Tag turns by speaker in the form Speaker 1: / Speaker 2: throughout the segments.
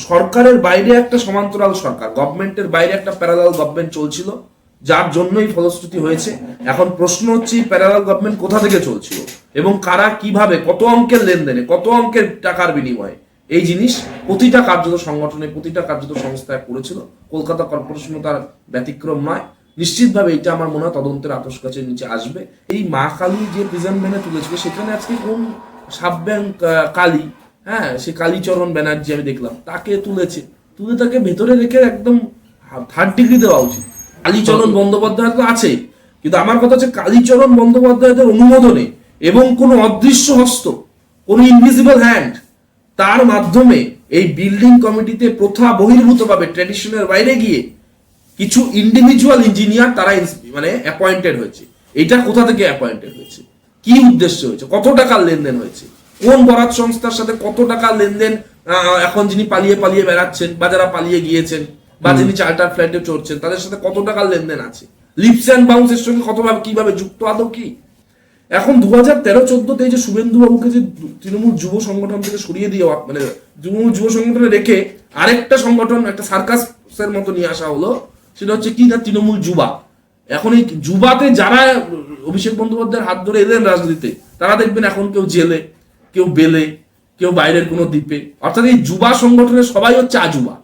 Speaker 1: সরকারের বাইরে একটা সমান্তরাল সরকার, গভর্নমেন্টের বাইরে একটা প্যারালাল গভর্নমেন্ট চলছিল, যার জন্যই ফলশ্রুতি হয়েছে। এখন প্রশ্ন হচ্ছে প্যারালাল গভর্নমেন্ট কোথা থেকে চলছিল এবং কারা কিভাবে কত অঙ্কের লেনদেনে কত অঙ্কের টাকার বিনিময়ে এই জিনিস প্রতিটা কার্যত সংগঠনে প্রতিটা কার্যত সংস্থায় করেছিল। কলকাতা কর্পোরেশনও তার ব্যতিক্রম নয়। নিশ্চিতভাবে এটা আমার মনে হয় তদন্তের আতস কাছের নিচে আসবে। এই মা কালী যে প্রিজন ভ্যানে তুলেছিল সেখানে আজকে কোন সাব ব্যাংক কালী, হ্যাঁ সে কালীচরণ ব্যানার্জি আমি দেখলাম তাকে তুলে তাকে ভেতরে রেখে একদম 3rd ডিগ্রি দেওয়া উচিত। কালীচরণ বন্দ্যোপাধ্যায় তো আছে, কিন্তু আমার কথা হচ্ছে কালীচরণ বন্দ্যোপাধ্যায়দের অনুমোদনে এবং কোনো অদৃশ্য হস্ত, কোনো ইনভিজিবল হ্যান্ড তার মাধ্যমে এই বিল্ডিং কমিটিতে প্রথা বহির্ভূতভাবে ট্র্যাডিশনের বাইরে গিয়ে কিছু ইন্ডিভিজুয়াল ইঞ্জিনিয়ার তারা মানে অ্যাপয়েন্টেড হয়েছে। এটা কোথা থেকে অ্যাপয়েন্টেড হয়েছে, কি উদ্দেশ্য হয়েছে, কত টাকার লেনদেন হয়েছে, কোন বরাত সংস্থার সাথে কত টাকার লেনদেন, এখন যিনি পালিয়ে পালিয়ে বেড়াচ্ছেন বা যারা পালিয়ে গিয়েছেন বা যিনি চার্টার ফ্লাইটে চড়ছেন তাদের সাথে কত টাকার লেনদেন আছে, লিপস অ্যান্ড বাউন্সের সঙ্গে কতভাবে কিভাবে যুক্ত আদৌ কি। এখন 2013-14 যে শুভেন্দু বাবুকে যে তৃণমূল যুব সংগঠন থেকে সরিয়ে দিয়ে মানে তৃণমূল যুব সংগঠনে রেখে আরেকটা সংগঠন একটা সার্কাসের মতো নিয়ে আসা হলো, সেটা হচ্ছে কি না তৃণমূল যুবা। এখন এই যুবাতে যারা অভিষেক বন্দ্যোপাধ্যায়ের হাত ধরে এলেন রাজনীতিতে তারা দেখবেন এখন কেউ জেলে, কেউ বেলে, কেউ বাইরের কোনো দ্বীপে, অর্থাৎ এই যুবা সংগঠনের সবাই হচ্ছে আজুবা।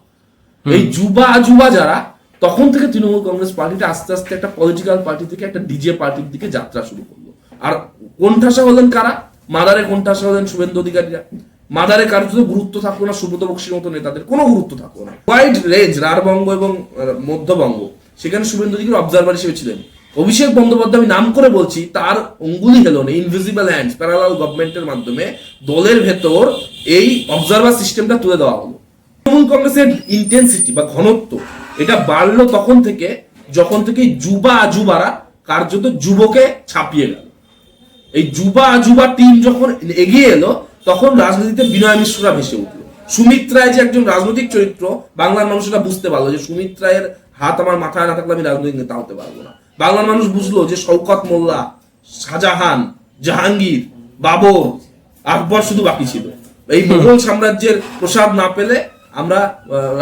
Speaker 1: এই যুবা আজুবা যারা তখন থেকে তৃণমূল কংগ্রেস পার্টিটা আস্তে আস্তে একটা পলিটিক্যাল পার্টি থেকে একটা ডিজে পার্টির দিকে যাত্রা শুরু করলো। আর কোণঠাসা হলেন কারা? মাদারে কোণঠাসা হলেন শুভেন্দু অধিকারীরা। মাদারে কারোর যদি গুরুত্ব থাকলো না, সুব্রত বক্সির মতো নেতাদের কোনো গুরুত্ব থাকলো না। ওয়াইড রেঞ্জ রাঢ়বঙ্গ এবং মধ্যবঙ্গ সেখানে শুভেন্দু অধিকারী অবজারভার হিসেবে ছিলেন। অভিষেক বন্দ্যোপাধ্যায় আমি নাম করে বলছি, তার অঙ্গুলি হেলন ইনভিজিবল হ্যান্ডস প্যারালাল গভর্নমেন্টের মাধ্যমে দলের ভেতর এই অবজারভার সিস্টেমটা তুলে দেওয়া হলো। তৃণমূল কংগ্রেসের ইন্টেন্সিটি বা ঘনত্ব এটা বাড়লো তখন থেকে যখন থেকে যুবা আজুবারা কার্যত যুবকে ছাপিয়ে গেল। এই যুবা আজুবা টিম যখন এগিয়ে এলো তখন রাজনীতিতে বিনয় মিশ্ররা ভেসে উঠলো। সুমিত রায় যে একজন রাজনৈতিক চরিত্র, বাংলার মানুষরা বুঝতে পারলো যে সুমিত রায়ের হাত আমার মাথায় না থাকলে আমি রাজনৈতিক নেতা হতে পারবো না। বাংলার মানুষ বুঝলো যে শওকত মোল্লা, শাহজাহান, জাহাঙ্গীর, বাবর, আকবর শুধু বাকি ছিল। এই মুঘল সাম্রাজ্যের প্রসাদ না পেলে আমরা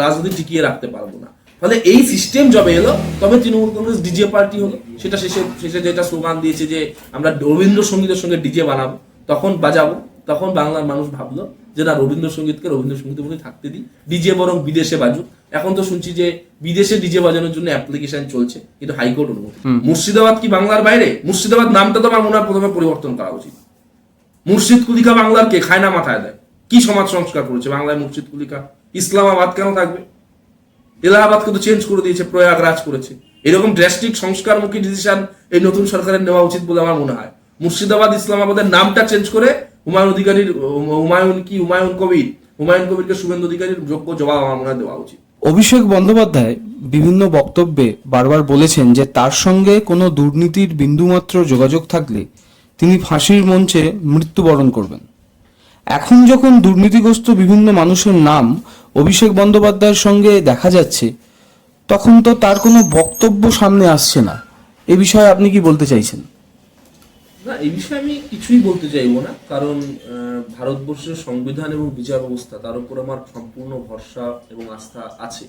Speaker 1: রাজনীতি টিকিয়ে রাখতে পারবো না। ফলে এই সিস্টেম যবে এলো তবে তৃণমূল কংগ্রেস ডিজে পার্টি হলো। সেটা শেষে যেটা স্লোগান দিয়েছে যে আমরা রবীন্দ্রসঙ্গীতের সঙ্গে ডিজে বানাবো, তখন বাজাবো, তখন বাংলার মানুষ ভাবলো যে না রবীন্দ্রসঙ্গীতকে রবীন্দ্রসঙ্গীতের মধ্যে থাকতে দিই, ডিজে বরং বিদেশে বাজুক। এখন তো শুনছি যে বিদেশে ডিজে বাজানোর জন্য অ্যাপ্লিকেশন চলছে, কিন্তু হাইকোর্ট অনুমতি। মুর্শিদাবাদ কি বাংলার বাইরে? মুর্শিদাবাদ নামটা তো আমার মনে হয় প্রথমে পরিবর্তন করা উচিত। মুর্শিদ কুলিকা বাংলার কে খায় না মাথায় দেয়? কি সমাজ সংস্কার করেছে বাংলায় মুর্শিদ কুলিকা? ইসলামাবাদ কেন থাকবে? এলাহাবাদকে তো চেঞ্জ করে দিয়েছে, প্রয়াগরাজ করেছে। এরকম ড্রাস্টিক সংস্কারমুখী ডিসিশন এই নতুন সরকারের নেওয়া উচিত বলে আমার মনে হয়। মুর্শিদাবাদ ইসলামাবাদের নামটা চেঞ্জ করে হুমায়ুন কবিরকে শুভেন্দু অধিকারীর যোগ্য জবাব আমার মনে হয় দেওয়া উচিত।
Speaker 2: অভিষেক বন্দ্যোপাধ্যায় বিভিন্ন বক্তব্যে বারবার বলেছেন যে তার সঙ্গে কোনো দুর্নীতির বিন্দুমাত্র যোগাযোগ থাকলে তিনি ফাঁসির মঞ্চে মৃত্যুবরণ করবেন। এখন যখন দুর্নীতিগ্রস্ত বিভিন্ন মানুষের নাম অভিষেক বন্দ্যোপাধ্যায়ের সঙ্গে দেখা যাচ্ছে, তখন তো তার কোনো বক্তব্য সামনে আসছে না। এ বিষয়ে আপনি কি বলতে চাইছেন?
Speaker 1: না, এই বিষয়ে আমি কিছুই বলতে চাইবো না, কারণ ভারতবর্ষের সংবিধান এবং বিচার ব্যবস্থা তার উপর আমার সম্পূর্ণ ভরসা এবং আস্থা আছে।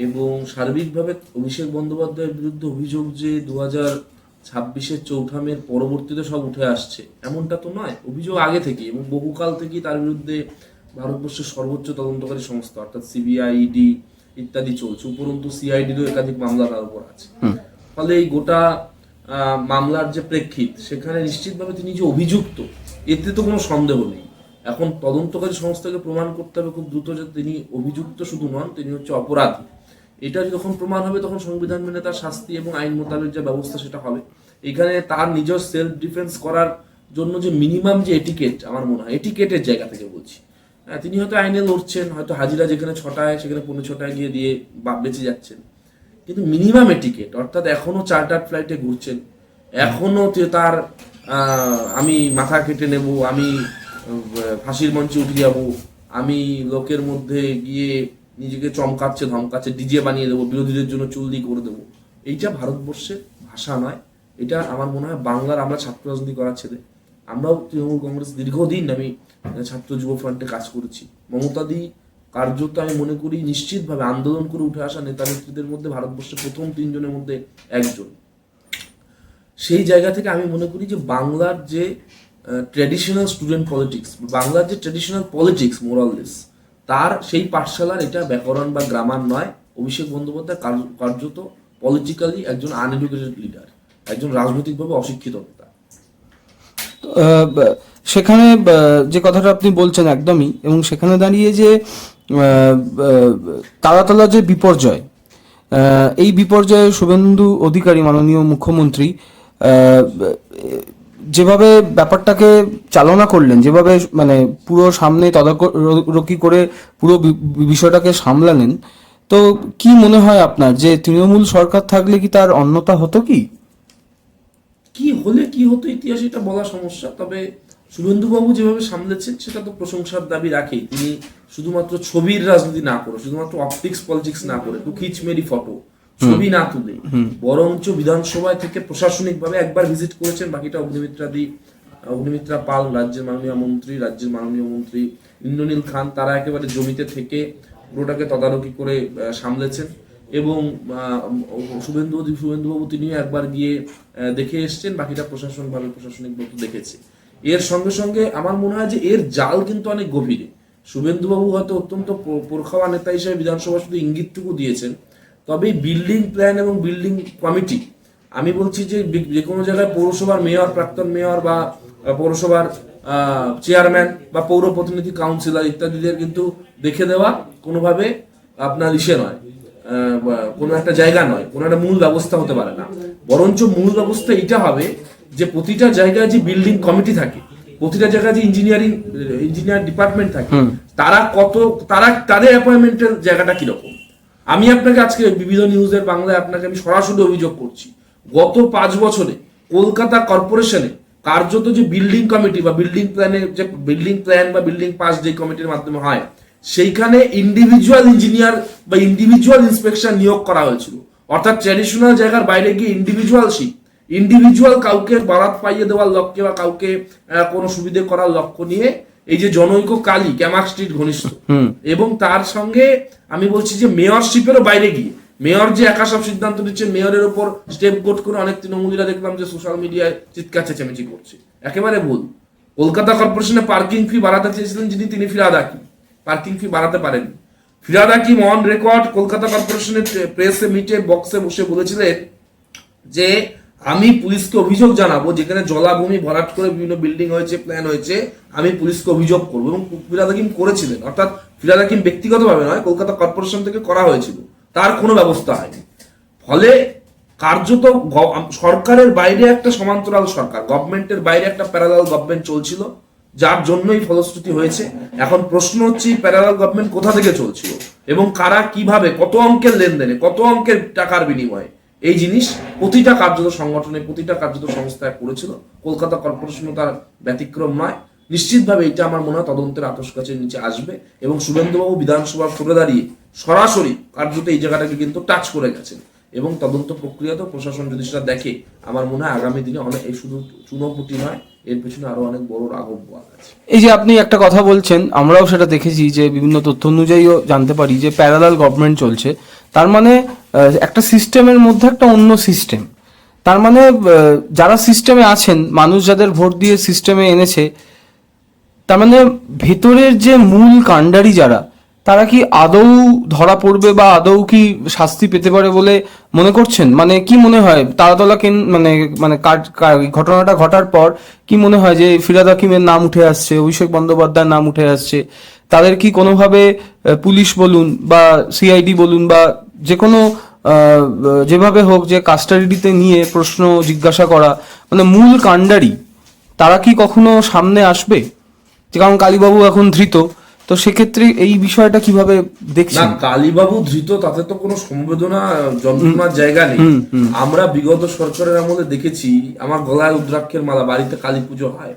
Speaker 1: এবং সার্বিকভাবে অভিষেক বন্দ্যোপাধ্যায়ের বিরুদ্ধে অভিযোগ যে 2026-এর চৌঠা মের পরবর্তীতে সব উঠে আসছে এমনটা তো নয়। অভিযোগ আগে থেকে এবং বহুকাল থেকেই তার বিরুদ্ধে ভারতবর্ষের সর্বোচ্চ তদন্তকারী সংস্থা অর্থাৎ সিবিআই, ইডি ইত্যাদি চলছে। উপরন্তু সিআইডিরও একাধিক মামলা তার উপর আছে। ফলে এই গোটা মামলার যে প্রেক্ষিত সেখানে নিশ্চিতভাবে তিনি যে অভিযুক্ত এতে তো কোনো সন্দেহ নেই। এখন তদন্তকারী সংস্থাকে প্রমাণ করতে হবে খুব দ্রুত যে তিনি অভিযুক্ত শুধু নন, তিনি হচ্ছে অপরাধী। এটা যখন প্রমাণ হবে তখন সংবিধান মেনে তার শাস্তি এবং আইন মোতাবেক যে ব্যবস্থা সেটা হবে। এখানে তার নিজের সেলফ ডিফেন্স করার জন্য যে মিনিমাম যে এটিকেট, আমার মনে হয় এটিকেটের জায়গা থেকে বলছি, তিনি হয়তো আইনে লড়ছেন, হয়তো হাজিরা যেখানে 6টায় সেখানে 6:45 গিয়ে দিয়ে বেঁচে যাচ্ছেন, কিন্তু মিনিমাম এটিকেট অর্থাৎ এখনো চার্টার ফ্লাইটে ঘুরছেন, এখনো তার আমি মাথা কেটে নেব, আমি ফাঁসির মঞ্চে উঠে যাব, আমি লোকের মধ্যে গিয়ে নিজেকে চমকাচ্ছে ধমকাচ্ছে, ডিজে বানিয়ে দেবো, বিরোধীদের জন্য চুল্লি করে দেবো, এইটা ভারতবর্ষের ভাষা নয়। এটা আমার মনে হয় বাংলার, আমরা ছাত্র রাজনীতি করার ছেলে, আমরাও তৃণমূল কংগ্রেস দীর্ঘদিন আমি ছাত্র যুব ফ্রন্টে কাজ করেছি। মমতাদি কার্যত আমি মনে করি নিশ্চিতভাবে আন্দোলন করে উঠে আসা নেতা নেত্রীদের মধ্যে ভারতবর্ষের প্রথম 3 জনের মধ্যে একজন। সেই জায়গা থেকে আমি মনে করি যে বাংলার যে ট্র্যাডিশনাল স্টুডেন্ট পলিটিক্স, বাংলার যে ট্র্যাডিশনাল পলিটিক্স মোরাললেস, তার সেই পাঠশালার এটা ব্যাকরণ বা গ্রামার নয়। অভিষেক বন্দ্যোপাধ্যায় কার্যত পলিটিক্যালি একজন আনএডুকেটেড লিডার, একজন রাজনৈতিকভাবে অশিক্ষিত নেতা।
Speaker 2: সেখানে যে কথাটা আপনি বলছেন একদমই, এবং সেখানে দাঁড়িয়ে যে তারাতলা যে বিপর্যয়, এই বিপর্যয়ে শুভেন্দু অধিকারী মাননীয় মুখ্যমন্ত্রী যেভাবে ব্যাপারটাকে চালনা করলেন, যেভাবে মানে পুরো সামনে তদারকি করে পুরো বিষয়টাকে সামলালেন, তো কি মনে হয় আপনার যে তৃণমূল সরকার থাকলে কি তার অন্যথা হতো?
Speaker 1: কি হলে কি হতো ইতিহাসে এটা বলা সমস্যা, তবে শুভেন্দুবাবু যেভাবে সামলেছেন সেটা তো প্রশংসার দাবি রাখেই। তিনি শুধুমাত্র ছবির রাজনীতি না করে, শুধুমাত্র অপটিক্স পলিটিক্স না করে, একটু খিচমেরি ফটো ছবি না তুলে, বরঞ্চ বিধানসভায় থেকে প্রশাসনিকভাবে একবার ভিজিট করেছেন, বাকিটা অগ্নিমিত্রা পাল রাজ্যের মাননীয় মন্ত্রী ইন্দ্রনীল খান, তারা একেবারে জমিতে থেকে পুরোটাকে তদারকি করে সামলেছেন। এবং শুভেন্দুবাবু তিনিও একবার গিয়ে দেখে এসছেন, বাকিটা প্রশাসনিকভাবে দেখেছে। এর সঙ্গে সঙ্গে আমার মনে হয় যে এর জাল কিন্তু অনেক গভীরে। শুভেন্দুবাবু হয়তো অত্যন্ত পোরখাওয়া নেতা হিসেবে বিধানসভা শুধু ইঙ্গিতটুকু দিয়েছেন, তবে বিল্ডিং প্ল্যান এবং বিল্ডিং কমিটি, আমি বলছি যে কোনো জায়গায় পৌরসভার মেয়র, প্রাক্তন মেয়র বা পৌরসভার চেয়ারম্যান বা পৌর প্রতিনিধি, কাউন্সিলর ইত্যাদিদের কিন্তু দেখে দেওয়া কোনোভাবে আপনার নয়, কোনো একটা জায়গা নয়, কোনো একটা মূল ব্যবস্থা হতে পারে না। বরঞ্চ মূল ব্যবস্থা এটা হবে যে প্রতিটা জায়গায় যে বিল্ডিং কমিটি থাকে, প্রতিটা জায়গায় যে ইঞ্জিনিয়ার ডিপার্টমেন্ট থাকে, তাদের অ্যাপয়েন্টমেন্টের জায়গাটা কিরকম। আমি আপনাকে আজকে বিবিধ নিউজের বাংলায় আপনাকে আমি সরাসরি অভিযোগ করছি, গত 5 বছরে কলকাতা কর্পোরেশনে কার্যত যে বিল্ডিং কমিটি বা বিল্ডিং প্ল্যান বা বিল্ডিং পাস যে কমিটির মাধ্যমে হয়, সেইখানে ইন্ডিভিজুয়াল ইঞ্জিনিয়ার বা ইন্ডিভিজুয়াল ইন্সপেকশন নিয়োগ করা হয়েছিল। অর্থাৎ ট্র্যাডিশনাল জায়গার বাইরে গিয়ে ইন্ডিভিজুয়াল কাউকে বারাত পাইয়ে দেওয়ার লক্ষ্যে বা কাউকে কোনো সুবিধে করার লক্ষ্য নিয়ে এই যে জনৈক কালী ক্যামাক স্ট্রিট ঘনিষ্ঠ, এবং তার সঙ্গে আমি বলছি যে মেয়রশিপেরও বাইরে গিয়ে মেয়র যে একা সব সিদ্ধান্ত নিচ্ছে, মেয়রের উপর স্টেপ গোট করে অনেক তৃণমূলীরা দেখলাম যে সোশ্যাল মিডিয়ায় চিৎকার চেঁচামেচি করছে, একেবারে ভুল। কলকাতা কর্পোরেশনে পার্কিং ফি বাড়াতে চেয়েছিলেন তিনি ফিরাদ হাকিম, পার্কিং ফি বাড়াতে পারেননি। ফিরাদ হাকিম অন রেকর্ড কলকাতা কর্পোরেশনের প্রেসে মিটে বক্সে বসে বলেছিলেন যে আমি পুলিশকে অভিযোগ জানাবো, যেখানে জলাভূমি ভরাট করে বিভিন্ন বিল্ডিং হয়েছে, প্ল্যান হয়েছে, আমি পুলিশকে অভিযোগ করবো। এবং ফিরাদ হাকিম করেছিলেন, অর্থাৎ ফিরাদ হাকিম ব্যক্তিগতভাবে নয়, কলকাতা কর্পোরেশন থেকে করা হয়েছিল, তার কোনো ব্যবস্থা হয়নি। ফলে কার্যত সরকারের বাইরে একটা সমান্তরাল সরকার, গভর্নমেন্টের বাইরে একটা প্যারালাল গভর্নমেন্ট চলছিল, যার জন্যই ফলশ্রুতি হয়েছে। এখন প্রশ্ন হচ্ছে প্যারালাল গভর্নমেন্ট কোথা থেকে চলছিল এবং কারা কিভাবে, কত অঙ্কের লেনদেনে, কত অঙ্কের টাকার বিনিময়ে এই জিনিস প্রতিটা কার্যত সংগঠনে, প্রতিটা কার্যত সংস্থায় করেছিল। কলকাতা কর্পোরেশনও তার ব্যতিক্রম নয়। নিশ্চিতভাবে এটা আমার মনে হয় তদন্তের আতশকাচের নিচে আসবে, এবং শুভেন্দুবাবু বিধানসভার সরে দাঁড়িয়ে সরাসরি কার্যত এই জায়গাটাকে কিন্তু টাচ করে গেছেন, এবং তদন্ত প্রক্রিয়াতেও প্রশাসন যদি সেটা দেখে, আমার মনে হয় আগামী দিনে অনেক, এই শুধু চুনোপুটি নয়, এর পেছনে আরো অনেক বড় রাঘব আছে।
Speaker 2: এই যে আপনি একটা কথা বলছেন, আমরাও সেটা দেখেছি যে বিভিন্ন তথ্য অনুযায়ীও জানতে পারি যে প্যারালাল গভর্নমেন্ট চলছে, তার মানে একটা সিস্টেমের মধ্যে একটা অন্য সিস্টেম। তার মানে যারা সিস্টেমে আছেন, মানুষ যাদের ভোট দিয়ে সিস্টেমে এনেছে, তার মানে ভেতরের যে মূল কাণ্ডারি যারা, তারা কি আদৌ ধরা পড়বে বা আদৌ কি শাস্তি পেতে পারে বলে মনে করছেন? মানে কি মনে হয় তারাতলা মানে ঘটনাটা ঘটার পর কি মনে হয় যে ফিরহাদ হাকিমের নাম উঠে আসছে, অভিষেক বন্দ্যোপাধ্যায়ের নাম উঠে আসছে, তাদের কি কোনোভাবে পুলিশ বলুন বা সিআইডি বলুন বা যে কোনো যেভাবে হোক যে কাস্টাডিতে নিয়ে প্রশ্ন জিজ্ঞাসা করা, মানে মূল কাণ্ডারি তারা কি কখনো সামনে আসবে? কারণ কালীবাবু এখন ধৃত, তো সেক্ষেত্রে এই বিষয়টা কিভাবে দেখছেন?
Speaker 1: না, কালীবাবু ধৃত তাতে তো কোনো সমবেদনা যন্ত্রণার জায়গা নেই। আমরা বিগত সরকারের আমলে দেখেছি, আমার গলায় রুদ্রাক্ষের মালা, বাড়িতে কালী পুজো হয়,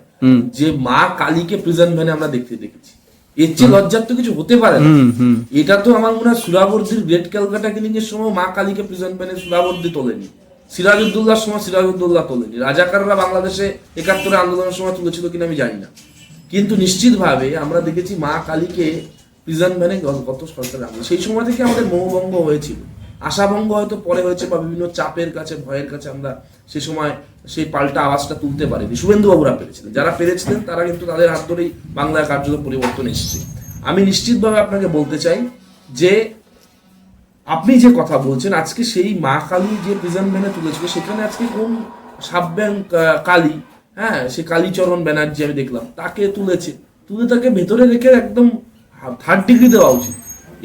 Speaker 1: যে মা কালীকে প্রিজন ভ্যানে আমরা দেখেছি। এর চেয়ে লজ্জার তো কিছু হতে পারে না। এটা তো আমার মনে হয় সুরাবর্দির গ্রেট ক্যালকাটা কিলিং এর সময় মা কালীকে প্রিজন ভ্যানে সুরাবর্দি তোলেনি, সিরাজউদ্দৌলার সময় সিরাজউদ্দৌলা তোলেনি, রাজাকাররা বাংলাদেশে 71 আন্দোলনের সময় তুলেছিল কিনা আমি জানি না, কিন্তু নিশ্চিতভাবে আমরা দেখেছি মা কালীকে প্রিজন ভ্যানে গত সরকারের আমলে। সেই সময় থেকে আমাদের মোহভঙ্গ হয়েছিল, আশাভঙ্গ হয়তো পরে হয়েছে, বা বিভিন্ন চাপের কাছে, ভয়ের কাছে আমরা সেই সময় সেই পাল্টা আওয়াজটা তুলতে পারিনি। শুভেন্দু বাবুরা পেরেছিলেন, যারা পেরেছিলেন তারা কিন্তু তাদের হাত ধরেই বাংলায় কার্যত পরিবর্তন এসেছে। আমি নিশ্চিতভাবে আপনাকে বলতে চাই যে আপনি যে কথা বলছেন, আজকে সেই মা কালী যে প্রিজন ভ্যানে তুলেছিল, সেখানে আজকে কোন সাবব্যাং কালী, হ্যাঁ, সে কালীচরণ ব্যানার্জি আমি দেখলাম, তাকে তুলে তাকে ভেতরে রেখে একদম 3rd ডিগ্রি দেওয়া উচিত।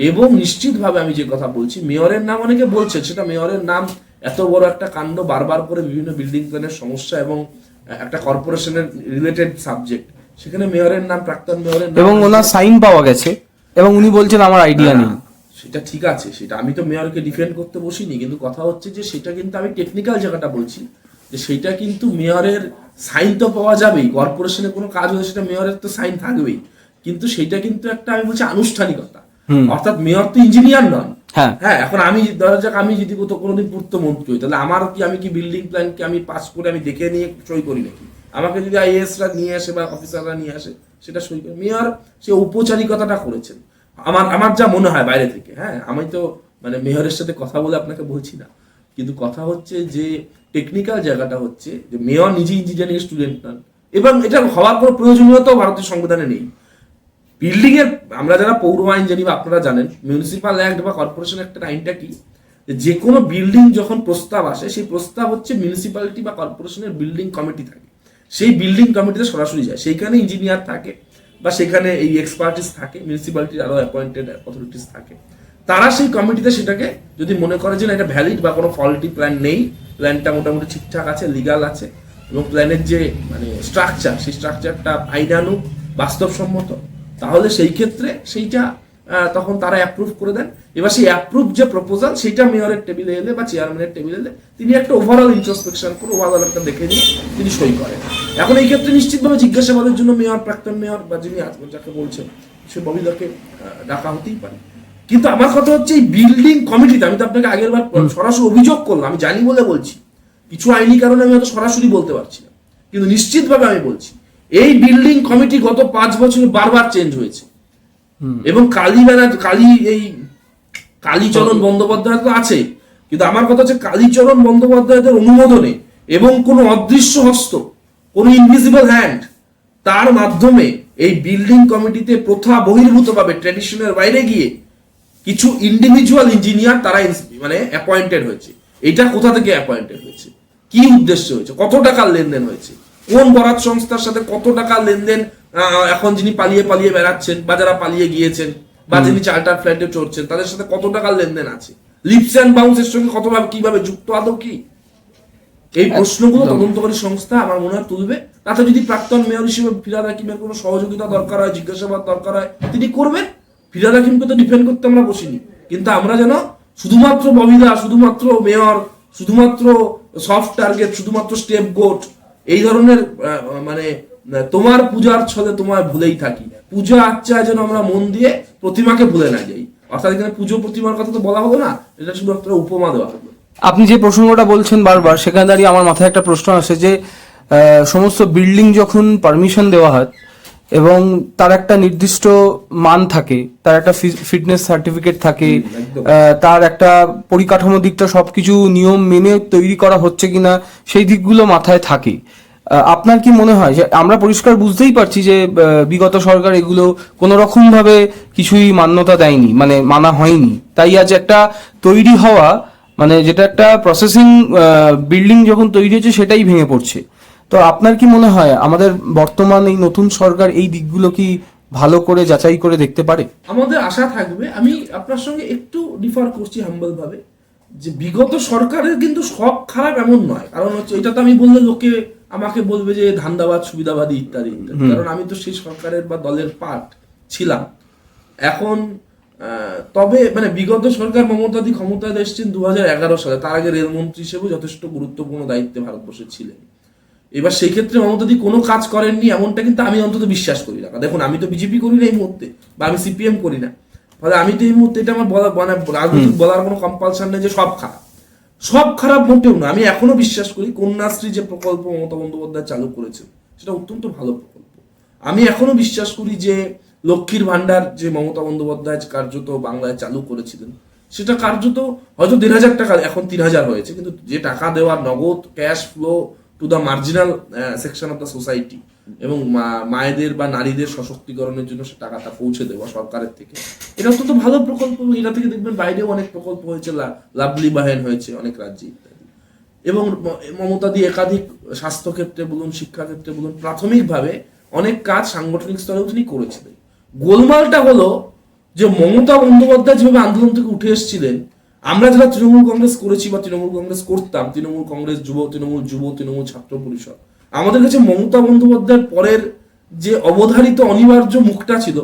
Speaker 1: এবং নিশ্চিতভাবে আমি যে কথা বলছি, মেয়রের নাম অনেকে বলছে, সেটা মেয়রের নাম এত বড় একটা কাণ্ড, বারবার করে বিভিন্ন বিল্ডিং প্ল্যানের সমস্যা এবং একটা কর্পোরেশনের রিলেটেড সাবজেক্ট, সেখানে মেয়রের নাম, প্রাক্তন মেয়রের নাম,
Speaker 2: এবং ওনার সাইন পাওয়া গেছে এবং উনি বলছেন আমার আইডিয়া নেই।
Speaker 1: সেটা ঠিক আছে, সেটা আমি তো মেয়রকে ডিফেন্ড করতে বসিনি, কিন্তু কথা হচ্ছে যে সেটা কিন্তু আমি টেকনিক্যাল জায়গাটা বলছি, যে সেটা কিন্তু মেয়রের সাইন তো পাওয়া যাবেই, কর্পোরেশনে কোনো কাজ হলে সেটা মেয়রের তো সাইন থাকবেই, কিন্তু সেটা কিন্তু একটা আমি বলছি আনুষ্ঠানিকতা। অর্থাৎ মেয়র তো ইঞ্জিনিয়ার নন। হ্যাঁ, এখন আমি ধরা যাক আমি যদি কোনোদিন পূর্তমন্ত্রী হই, তাহলে আমি কি বিল্ডিং প্ল্যানকে আমি পাস করে আমি দেখে নিয়ে সই করি নাকি? আমাকে যদি আইএএসরা নিয়ে আসে বা অফিসাররা নিয়ে আসে, সেটা সই করে। মেয়র সে ঔপচারিকতাটা করেছেন, আমার যা মনে হয় বাইরে থেকে। হ্যাঁ, আমি তো মানে মেয়রের সাথে কথা বলে আপনাকে বলছি না, কিন্তু কথা হচ্ছে যে টেকনিক্যাল জায়গাটা হচ্ছে যে মেয়র নিজে ইঞ্জিনিয়ারিং স্টুডেন্ট নন, এবং এটা হওয়ার কোনো প্রয়োজনীয়তাও ভারতীয় সংবিধানে নেই। বিল্ডিং এর, আমরা যারা পৌর আইন জানি বা আপনারা জানেন, মিউনিসিপাল অ্যাক্ট বা কর্পোরেশন অ্যাক্টের আইনটা কি, যে কোনো বিল্ডিং যখন প্রস্তাব আসে, সেই প্রস্তাব হচ্ছে মিউনিসিপ্যালিটি বা কর্পোরেশনের বিল্ডিং কমিটি থাকে, সেই বিল্ডিং কমিটিতে সরাসরি যায়, সেইখানে ইঞ্জিনিয়ার থাকে বা সেখানে এই এক্সপার্টিস থাকে, মিউনিসিপ্যালিটির আরো অ্যাপয়েন্টেড অথরিটিস থাকে, তারা সেই কমিটিতে সেটাকে যদি মনে করে যে না এটা ভ্যালিড বা কোনো ফল্টি প্ল্যান নেই, প্ল্যানটা মোটামুটি ঠিকঠাক আছে, লিগাল আছে, এবং প্ল্যানের যে মানে স্ট্রাকচার, সেই স্ট্রাকচারটা আইনানুগ, বাস্তবসম্মত, তাহলে সেই ক্ষেত্রে সেইটা তখন তারা অ্যাপ্রুভ করে দেন। এবার সেই অ্যাপ্রুভ যে প্রপোজাল, সেটা মেয়রের টেবিলে এলে বা চেয়ারম্যানের টেবিলে এলে তিনি একটা ওভারঅল ইন্ট্রোস্পেকশন করে, ওভারঅল একটা দেখে নিয়ে তিনি সই করেন। এখন এই ক্ষেত্রে নিশ্চিতভাবে জিজ্ঞাসাবাদের জন্য মেয়র, প্রাক্তন মেয়র বা যিনি যাকে বলছেন, সে ববিদাকে ডাকা হতেই পারে। কিন্তু আমার কথা হচ্ছে এই বিল্ডিং কমিটিতে, আমি তো আপনাকে আগের বার সরাসরি অভিযোগ করলাম, আমি জানি বলে বলছি, কিছু আইনি কারণে আমি হয়তো সরাসরি বলতে পারছি না, কিন্তু নিশ্চিতভাবে আমি বলছি এই বিল্ডিং কমিটি গত 5 বছরে বারবার চেঞ্জ হয়েছে। এবং কালীচরণ বন্দ্যোপাধ্যায় তো আছে, কিন্তু আমার কথা হচ্ছে কালীচরণ বন্দ্যোপাধ্যায়দের অনুমোদনে এবং কোনো অদৃশ্য হস্ত, কোনো ইনভিজিবল হ্যান্ড, তার মাধ্যমে এই বিল্ডিং কমিটিতে প্রথা বহির্ভূতভাবে, ট্র্যাডিশনের বাইরে গিয়ে কিছু ইন্ডিভিজুয়াল ইঞ্জিনিয়ার তারা মানে অ্যাপয়েন্টেড হয়েছে। এটা কোথা থেকে অ্যাপয়েন্টেড হয়েছে, কি উদ্দেশ্য হয়েছে, কত টাকার লেনদেন হয়েছে, কোন বরাত সংস্থার সাথে কত টাকার লেনদেন, এখন যিনি পালিয়ে বেড়াচ্ছেন বা যারা পালিয়ে গিয়েছেন বা যিনি চার্টার ফ্ল্যাটে চড়ছেন, তাদের সাথে কত টাকার লেনদেন আছে, লিপস অ্যান্ড বাউন্সের সঙ্গে কতভাবে কিভাবে যুক্ত, আদৌ কি? এই প্রশ্নগুলো তদন্তকারী সংস্থা আমার মনে হয় তুলবে। তাতে যদি প্রাক্তন মেয়র হিসেবে ফিরহাদ হাকিমের কোনো সহযোগিতা দরকার হয়, জিজ্ঞাসাবাদ দরকার হয়, তিনি করবেন। ফিরহাদ হাকিমকে তো ডিফেন্ড করতে আমরা বসিনি, কিন্তু আমরা যেন শুধুমাত্র ববিদা, শুধুমাত্র মেয়র, শুধুমাত্র সফট টার্গেট, শুধুমাত্র স্টেপ গোট, এই ধরনের মানে তোমার পূজার ছলে তোমায় ভুলেই থাকি, পূজা আচ্ছা যেন আমরা মন দিয়ে প্রতিমাকে ভুলে না যাই। অর্থাৎ এখানে পুজো প্রতিমার কথা তো বলা হলো না, এটা শুধু একটা উপমা দেওয়া হলো।
Speaker 2: আপনি যে প্রসঙ্গটা বলছেন বারবার, সেখানে দাঁড়িয়ে আমার মাথায় একটা প্রশ্ন আসে যে সমস্ত বিল্ডিং যখন পারমিশন দেওয়া হয় এবং তার একটা নির্দিষ্ট মান থাকে, তার একটা ফিটনেস সার্টিফিকেট থাকে, তার একটা পরিকাঠামো দিকটা সবকিছু নিয়ম মেনে তৈরি করা হচ্ছে কিনা সেই দিকগুলো মাথায় থাকে। আপনার কি মনে হয় যে আমরা পরিষ্কার বুঝতেই পারছি যে বিগত সরকার এগুলো কোনো রকম ভাবে কিছুই মান্যতা দেয়নি, মানে মানা হয়নি, তাই আজ একটা তৈরি হওয়া, মানে যেটা একটা প্রসেসিং বিল্ডিং যখন তৈরি হচ্ছে সেটাই ভেঙে পড়ছে। তো আপনার কি মনে হয় আমাদের বর্তমান এই নতুন সরকার এই দিকগুলো কি ভালো করে যাচাই করে দেখতে পারে?
Speaker 1: আমাদের আশা থাকবে। আমি আপনার সঙ্গে একটু ডিফার করছি হাম্বল ভাবে, যে বিগত সরকারের কিন্তু সব খারাপ এমন নয়। কারণ হচ্ছে এটা তো আমি বললে লোকে আমাকে বলবে যে ধান্দাবাদ, সুবিধাবাদী ইত্যাদি ইত্যাদি, কারণ আমি তো সেই সরকারের বা দলের পার্ট ছিলাম। এখন তবে মানে বিগত সরকার মমতাদি ক্ষমতায় এসেছেন 2011 সালে, তার আগে রেলমন্ত্রী হিসেবে যথেষ্ট গুরুত্বপূর্ণ দায়িত্বে ভারতবর্ষে ছিলেন। এবার সেই ক্ষেত্রে মমতাদি কোনো কাজ করেননি এমনটা কিন্তু আমি অন্তত বিশ্বাস করি না। দেখুন, আমি তো বিজেপি করি না এই মুহূর্তে, বা আমি সিপিএম করি না, ফলে আমি তো এই মুহূর্তে এটা আমার বলা মানে রাজনৈতিক বলার কোনো কম্পালশন নেই যে সব খারাপ মোটেও না। আমি এখনো বিশ্বাস করি কন্যাশ্রী যে প্রকল্প মমতা বন্দ্যোপাধ্যায় চালু করেছে সেটা অত্যন্ত ভালো প্রকল্প। আমি এখনো বিশ্বাস করি যে লক্ষ্মীর ভান্ডার যে মমতা বন্দ্যোপাধ্যায় কার্যত বাংলায় চালু করেছিলেন, সেটা কার্যত হয়তো 1,500 টাকা, এখন 3,000 হয়েছে, কিন্তু যে টাকা দেওয়ার নগদ cash flow to the marginal section of the society এবং মায়েদের বা নারীদের সশক্তিকরণের জন্য সে টাকাটা পৌঁছে দেওয়া সরকারের থেকে, এটা অত্যন্ত ভালো প্রকল্প। এটা থেকে দেখবেন বাইরেও অনেক প্রকল্প হয়েছে, লাভলি বাহেন হয়েছে অনেক রাজ্যে ইত্যাদি। এবং মমতা দিয়ে একাধিক স্বাস্থ্যক্ষেত্রে বলুন, শিক্ষাক্ষেত্রে বলুন, প্রাথমিকভাবে অনেক কাজ সাংগঠনিক স্তরেও তিনি করেছিলেন। গোলমালটা হলো যে মমতা বন্দ্যোপাধ্যায় যেভাবে আন্দোলন থেকে উঠে এসেছিলেন, আমরা যারা তৃণমূল কংগ্রেস করেছি বা তৃণমূল কংগ্রেস করতাম, তৃণমূল কংগ্রেস যুব, তৃণমূল ছাত্র পরিষদ, আমাদের কাছে মমতা বন্দ্যোপাধ্যায়ের পরের যে অবধারিত অনিবার্য মুখটা ছিল,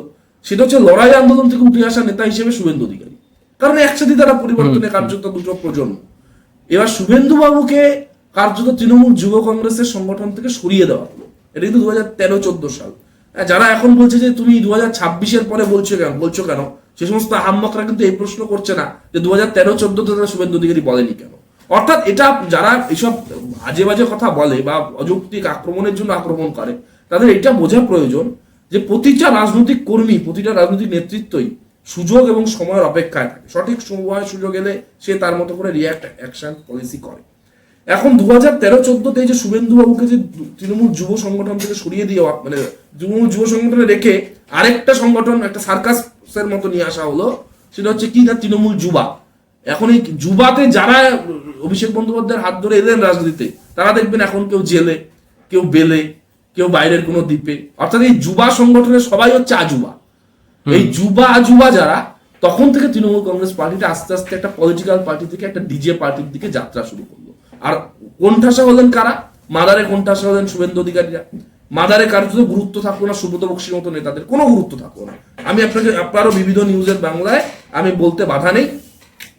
Speaker 1: সেটা হচ্ছে লড়াই আন্দোলন থেকে উঠে আসা নেতা হিসেবে শুভেন্দু অধিকারী। কারণ একসাথে তারা পরিবর্তনে কার্যত দুটো প্রজন্ম। এবার শুভেন্দু বাবুকে কার্যত তৃণমূল যুব কংগ্রেসের সংগঠন থেকে সরিয়ে দেওয়া হলো। এটা কিন্তু 2013-14 সাল। যারা এখন বলছে যে তুমি 2026-এর পরে বলছো কেন, সে সমস্ত আহাম্মকরা কিন্তু এই প্রশ্ন করছে না যে 2013-14 শুভেন্দু অধিকারী বলেনি কেন। অর্থাৎ এটা যারা এইসব আজে বাজে কথা বলে বা অযৌক্তিক আক্রমণের জন্য আক্রমণ করে, তাদের এটা বোঝা প্রয়োজন যে প্রতিটা রাজনৈতিক কর্মী, প্রতিটা রাজনৈতিক নেতৃত্বই সুযোগ এবং সময়ের অপেক্ষায় থাকে। সঠিক সময় সুযোগ এলে সে তার মতো করে রিয়াক্ট, অ্যাকশন, পলিসি করে। এখন 2013-14-তে যে শুভেন্দু বাবুকে যে তৃণমূল যুব সংগঠন থেকে সরিয়ে দিয়ে, মানে তৃণমূল যুব সংগঠনে রেখে আরেকটা সংগঠন, একটা সার্কাসের মতো নিয়ে আসা হলো, সেটা হচ্ছে কি না, তৃণমূল যুবা। এখন এই যুবাতে যারা অভিষেক বন্দ্যোপাধ্যায়ের হাত ধরে এলেন রাজনীতিতে, তারা দেখবেন এখন কেউ জেলে, কেউ বেলে, কেউ বাইরের কোনো দ্বীপে। অর্থাৎ এই যুবা সংগঠনের সবাই হচ্ছে আজুবা। এই যুবা আজুবা যারা, তখন থেকে তৃণমূল কংগ্রেস পার্টিটা আস্তে আস্তে একটা পলিটিক্যাল পার্টি থেকে একটা ডিজে পার্টির দিকে যাত্রা শুরু করলো। আর কোণঠাসা হলেন কারা? মাদারে কোণঠাসা হলেন শুভেন্দু অধিকারীরা। মাদারে কারোর যদি গুরুত্ব থাকলো না, সুব্রত বক্সির মতো নেতাদের কোনো গুরুত্ব থাকলো না। আমি আপনারও বিবিধ নিউজের বাংলায় আমি বলতে বাধা নেই,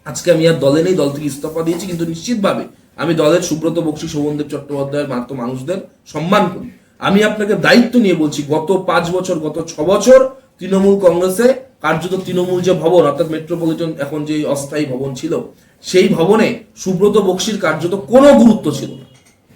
Speaker 1: আজকে আমি আর দলে নেই, দল থেকে ইস্তফা দিয়েছি, কিন্তু নিশ্চিতভাবে আমি দলের সুব্রত বক্সি, শোভনদেব চট্টোপাধ্যায়ের মাত্র মানুষদের সম্মান করি। আমি আপনাকে দায়িত্ব নিয়ে বলছি, গত 5 বছর, গত 6 বছর তৃণমূল কংগ্রেসে কার্যত তৃণমূল যে ভবন, অর্থাৎ মেট্রোপলিটন এখন যে অস্থায়ী ভবন ছিল, সেই ভবনে সুব্রত বক্সির কার্যত কোনো গুরুত্ব ছিল না,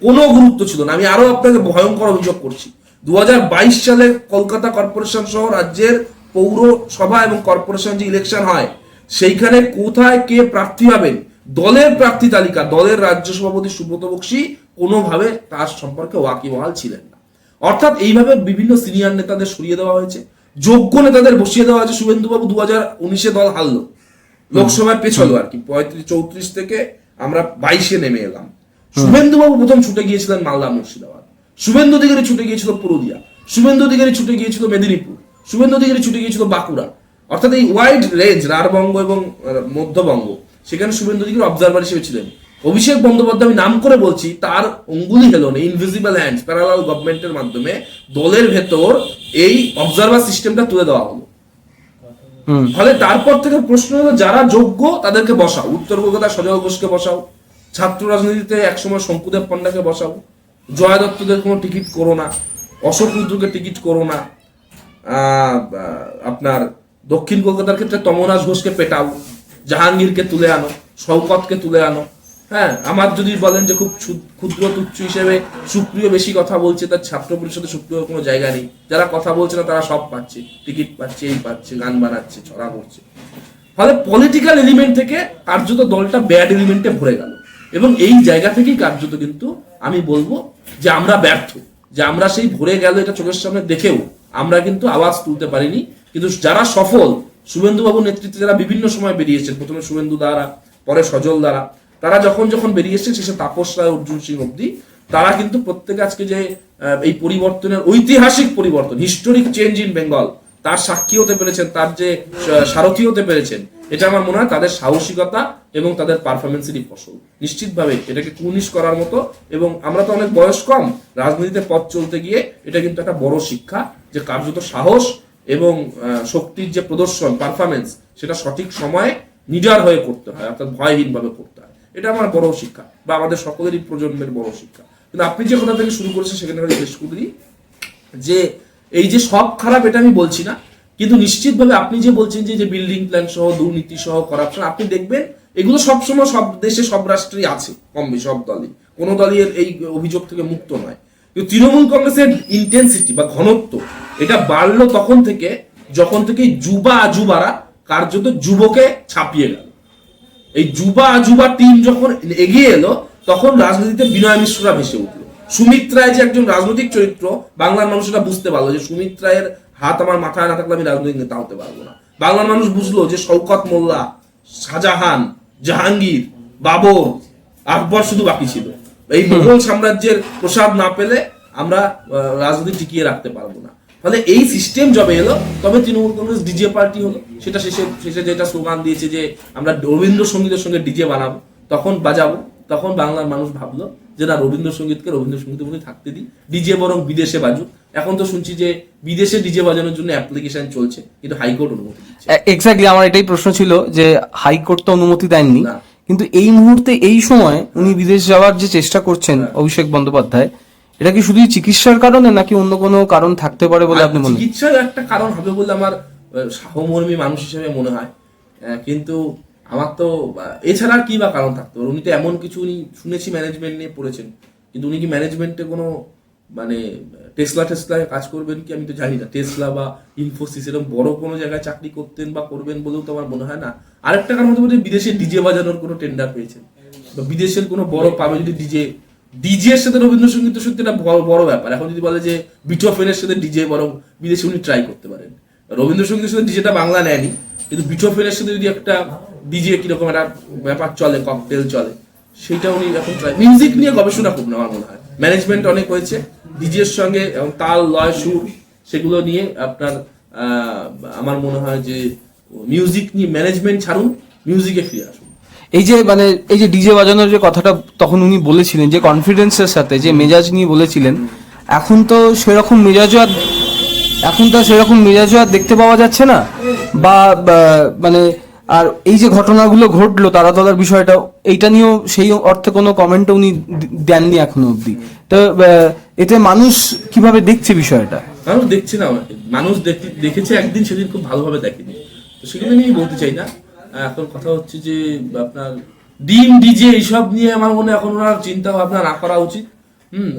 Speaker 1: কোনো গুরুত্ব ছিল না। আমি আরো আপনাকে ভয়ঙ্কর অভিযোগ করছি, 2022 সালে কলকাতা কর্পোরেশন সহ রাজ্যের পৌরসভা এবং কর্পোরেশন যে ইলেকশন হয়, সেইখানে কোথায় কে প্রার্থী হবেন, দলের প্রার্থী তালিকা, দলের রাজ্য সভাপতি সুব্রত বক্সি কোনোভাবে তার সম্পর্কে ওয়াকিবহাল ছিলেন না। অর্থাৎ এইভাবে বিভিন্ন সিনিয়র নেতাদের সরিয়ে দেওয়া হয়েছে, যোগ্য নেতাদের বসিয়ে দেওয়া হয়েছে। শুভেন্দুবাবু 2019-এ দল হারলো, লোকসভায় পেছলো আর কি, 34 থেকে আমরা 22-এ নেমে এলাম। শুভেন্দুবাবু প্রথম ছুটে গিয়েছিলেন মালদা, মুর্শিদাবাদ। শুভেন্দু অধিকারী ছুটে গিয়েছিল পুরুলিয়া, শুভেন্দু অধিকারী ছুটে গিয়েছিল মেদিনীপুর, শুভেন্দু অধিকারী ছুটে গিয়েছিল বাঁকুড়া। অর্থাৎ এই ওয়াইড রেঞ্জ, রাঢ়বঙ্গ এবং মধ্যবঙ্গ, সেখানে শুভেন্দু অধিকারী অবজারভার হিসেবে ছিলেন। অভিষেক বন্দ্যোপাধ্যায়, আমি নাম করে বলছি, তার অঙ্গুলি হেলনে, ইনভিজিবল হ্যান্ডস, প্যারালাল গভর্নমেন্টের মাধ্যমে দলের ভেতর এই অবজারভার সিস্টেমটা তুলে দেওয়া হলো। ফলে তারপর থেকে প্রশ্ন হলো, যারা যোগ্য তাদেরকে বসাও। উত্তর কলকাতায় সজল ঘোষকে বসাও, ছাত্র রাজনীতিতে একসময় শঙ্কুদেব পান্ডাকে বসাও, জয়া দত্তদের কোনো টিকিট করো না, অশোক রুদ্রকে টিকিট করো না, আপনার দক্ষিণ কলকাতার ক্ষেত্রে তমনাজ ঘোষকে পেটাও, জাহাঙ্গীরকে তুলে আনো, শওকতকে তুলে আনো। হ্যাঁ, আমার যদি বলেন যে খুব ক্ষুদ্র তুচ্ছ হিসেবে সুপ্রিয় বেশি কথা বলছে, তার ছাত্র পরিষদে সুপ্রিয় কোনো জায়গা নেই। যারা কথা বলছে না তারা সব পাচ্ছে, টিকিট পাচ্ছে, এই পাচ্ছে, গান বানাচ্ছে, ছড়া করছে। ফলে পলিটিক্যাল এলিমেন্ট থেকে কার্যত দলটা ব্যাড এলিমেন্টে ভরে গেল। এবং এই জায়গা থেকেই কার্যত কিন্তু আমি বলবো যে আমরা ব্যর্থ, যে আমরা সেই ভরে গেল এটা চোখের সামনে দেখেও আমরা কিন্তু আওয়াজ তুলতে পারিনি। কিন্তু যারা সফল, শুভেন্দুবাবুর নেতৃত্বে যারা বিভিন্ন সময় বেরিয়েছেন, প্রথমে শুভেন্দু দ্বারা, পরে সজল দ্বারা, তারা যখন যখন বেরিয়েছেন, শেষে তাপস রায়, অর্জুন সিং অব্দি, তারা কিন্তু প্রত্যেকে আজকে যে এই পরিবর্তনের, ঐতিহাসিক পরিবর্তন, হিস্টোরিক চেঞ্জ ইন বেঙ্গল, তার সাক্ষী হতে পেরেছেন, তার যে সারথী হতে পেরেছেন, এটা আমার মনে হয় তাদের সাহসিকতা এবং তাদের পারফরমেন্সেরই ফসল। নিশ্চিতভাবে এটাকে কুর্নিশ করার মতো, এবং আমরা তো অনেক বয়স কম, রাজনীতিতে পথ চলতে গিয়ে এটা কিন্তু একটা বড় শিক্ষা, যে কার্যত সাহস এবং শক্তির যে প্রদর্শন, পারফরমেন্স, সেটা সঠিক সময়ে নিডার হয়ে করতে হয়, অর্থাৎ ভয়হীন ভাবে করতে হয়। এটা আমার বড় শিক্ষা, বা আমাদের সকলেরই প্রজন্মের বড় শিক্ষা। কিন্তু আপনি যে কথা থেকে শুরু করেছেন, সেখানে আমি শেষ করি যে এই যে সব খারাপ, এটা আমি বলছি না, কিন্তু নিশ্চিতভাবে আপনি যে বলছেন যে বিল্ডিং প্ল্যান সহ, দুর্নীতি সহ, করাপশন, আপনি দেখবেন এগুলো সবসময় সব দেশে, সব রাষ্ট্রেই আছে, কম বেশি সব দলই, কোনো দলই এই অভিযোগ থেকে মুক্ত নয়। কিন্তু তৃণমূল কংগ্রেসের ইন্টেন্সিটি বা ঘনত্ব এটা বাড়লো তখন থেকে, যখন থেকে এই যুবা আজুবারা কার্যত যুবকে ছাপিয়ে গেল। এই যুবা আজুবা টিম যখন এগিয়ে এলো তখন রাজনীতিতে বিনয় মিশ্ররা ভেসে উঠলো। সুমিত রায় যে একজন রাজনৈতিক চরিত্র, বাংলার মানুষরা বুঝতে পারলো যে সুমিত রায়ের হাত আমার মাথায় না থাকলে আমি রাজনৈতিক নেতা হতে পারবো না। বাংলার মানুষ বুঝলো যে শওকত মোল্লা, শাহজাহান, জাহাঙ্গীর, বাবর, আকবর শুধু বাকি ছিল। এই মুঘল সাম্রাজ্যের প্রসাদ না পেলে আমরা রাজনীতি টিকিয়ে রাখতে পারবো না। ফলে এই সিস্টেম যবে এলো তবে তৃণমূল কংগ্রেস ডিজে পার্টি হলো। সেটা শেষে যেটা স্লোগান দিয়েছে যে আমরা রবীন্দ্রসঙ্গীতের সঙ্গে ডিজে বানাবো, তখন বাজাবো, তখন বাংলার মানুষ ভাবলো যে না, রবীন্দ্রসঙ্গীতকে রবীন্দ্রসঙ্গীতের মধ্যে থাকতে দিই, ডিজে বরং বিদেশে বাজুক। এখন তো শুনছি যে বিদেশে ডিজে বাজানোর জন্য অ্যাপ্লিকেশন চলছে, কিন্তু হাইকোর্ট অনুমতি দিচ্ছে।
Speaker 2: এক্স্যাক্টলি, আমার এটাই প্রশ্ন ছিল যে হাইকোর্ট তো অনুমতি দেননি,
Speaker 1: না।
Speaker 2: কিন্তু এই মুহূর্তে এই সময় উনি বিদেশ যাওয়ার যে চেষ্টা করছেন অভিষেক বন্দ্যোপাধ্যায়, এটা কি শুধু চিকিৎসার কারণে নাকি অন্য কোনো কারণ থাকতে পারে বলে আপনি মনে করেন?
Speaker 1: চিকিৎসার একটা কারণ হবে বলে আমার সহমর্মী মানুষ হিসেবে মনে হয়, কিন্তু আমার তো এছাড়া কি বা কারণ থাকতে পারে। উনি তো এমন কিছু, উনি শুনেছি ম্যানেজমেন্ট নিয়ে পড়েছেন, কিন্তু উনি কি ম্যানেজমেন্টে কোনো মানে টেসলায় কাজ করবেন কি আমি তো জানি না। টেসলা বা ইনফোসিস এরকম বড় কোনো জায়গায় চাকরি করতেন বা করবেন বলেও তো আমার মনে হয় না। আরেকটা কারণ হতে পারে বিদেশে ডিজে বাজানোর কোনো টেন্ডার পেয়েছেন, বা বিদেশের কোনো বড় পাবে যদি ডিজে এর সাথে রবীন্দ্রসঙ্গীত সত্যি একটা বড় ব্যাপার। এখন যদি বলে যে বিটোফেনের সাথে ডিজে বরং বিদেশে উনি ট্রাই করতে পারেন। রবীন্দ্রসঙ্গীতের সাথে ডিজেটা বাংলা নেয়নি, কিন্তু বিটোফেনের সাথে যদি একটা ডিজে কিরকম একটা ব্যাপার চলে, ককটেল চলে, সেটা উনি এখন ট্রাই। মিউজিক নিয়ে গবেষণা করুন আমার মনে হয়, ম্যানেজমেন্ট অনেক হয়েছে ডিজের সঙ্গে, তাল লয় সুর সেগুলো নিয়ে আপনার আমার মনে হয় যে মিউজিক নিয়ে ম্যানেজমেন্ট ছাড়ুন, মিউজিকে ফিরে আসুন।
Speaker 2: এই যে মানে এই যে ডিজে বাজানোর যে কথাটা তখন উনি বলেছিলেন, যে কনফিডেন্সের সাথে যে মেজাজ নিয়ে বলেছিলেন, এখন তো সেরকম মেজাজও আর দেখতে পাওয়া যাচ্ছে না, বা মানে আর এই যে ঘটনাগুলো ঘটলো তারাতলার বিষয়টা, এইটা নিয়েও সেই অর্থে কোনো কমেন্টও উনি দেননি এখনো অব্দি। তো এতে মানুষ কিভাবে দেখছে বিষয়টা?
Speaker 1: মানুষ দেখছে না, মানুষ দেখেছে একদিন, সেদিন খুব ভালোভাবে দেখেনি, তো সেগুলো নিয়ে বলতে চাই না। এখন কথা হচ্ছে যে আপনার ডিজে এইসব নিয়ে আমার মনে এখন ওনার চিন্তা ভাবনা না করা উচিত।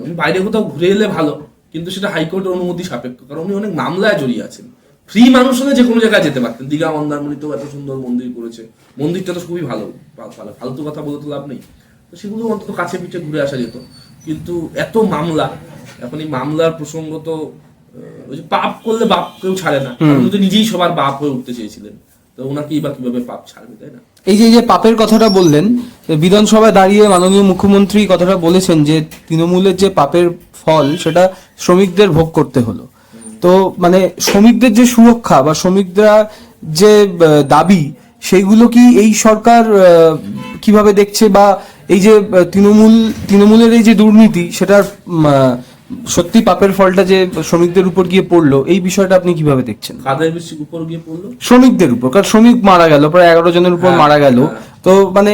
Speaker 1: উনি বাইরে কোথাও ঘুরে এলে ভালো, কিন্তু সেটা হাইকোর্টের অনুমতি সাপেক্ষ, কারণ উনি অনেক মামলায় জড়িয়ে আছেন। ফ্রি মানুষ হলে যে কোনো জায়গায় যেতে পারতেন। দীঘা মন্দারমণিতেও এত সুন্দর মন্দির করেছে, মন্দিরটা তো খুবই ভালো, ফালতু কথা বলে তো লাভ নেই, তো সেগুলো অন্তত কাছে পিঠে ঘুরে আসা যেত। কিন্তু এত মামলা, এখন এই মামলার প্রসঙ্গ তো ওই যে পাপ করলে বাপ কেউ ছাড়ে না, উনি তো নিজেই সবার বাপ হয়ে উঠতে চেয়েছিলেন, তো ওনাকেই বা কিভাবে পাপ ছাড়বে, তাই না?
Speaker 2: এই যে পাপের কথাটা বললেন, বিধানসভায় দাঁড়িয়ে মাননীয় মুখ্যমন্ত্রী কথাটা বলেছেন যে তৃণমূলের যে পাপের ফল সেটা শ্রমিকদের ভোগ করতে হলো। তো মানে শ্রমিকদের যে সুরক্ষা বা শ্রমিকরা যে দাবি, সেইগুলো কি এই সরকার কিভাবে দেখছে, বা এই যে তৃণমূলের এই যে দুর্নীতি, সেটার সত্যি পাপের ফলটা যে শ্রমিকদের উপর গিয়ে পড়লো, এই বিষয়টা আপনি কিভাবে দেখছেন?
Speaker 1: কাদের বেশি উপর গিয়ে পড়লো?
Speaker 2: শ্রমিকদের উপর, কারণ শ্রমিক মারা গেল, প্রায় 11 জনের উপর মারা গেল। তো মানে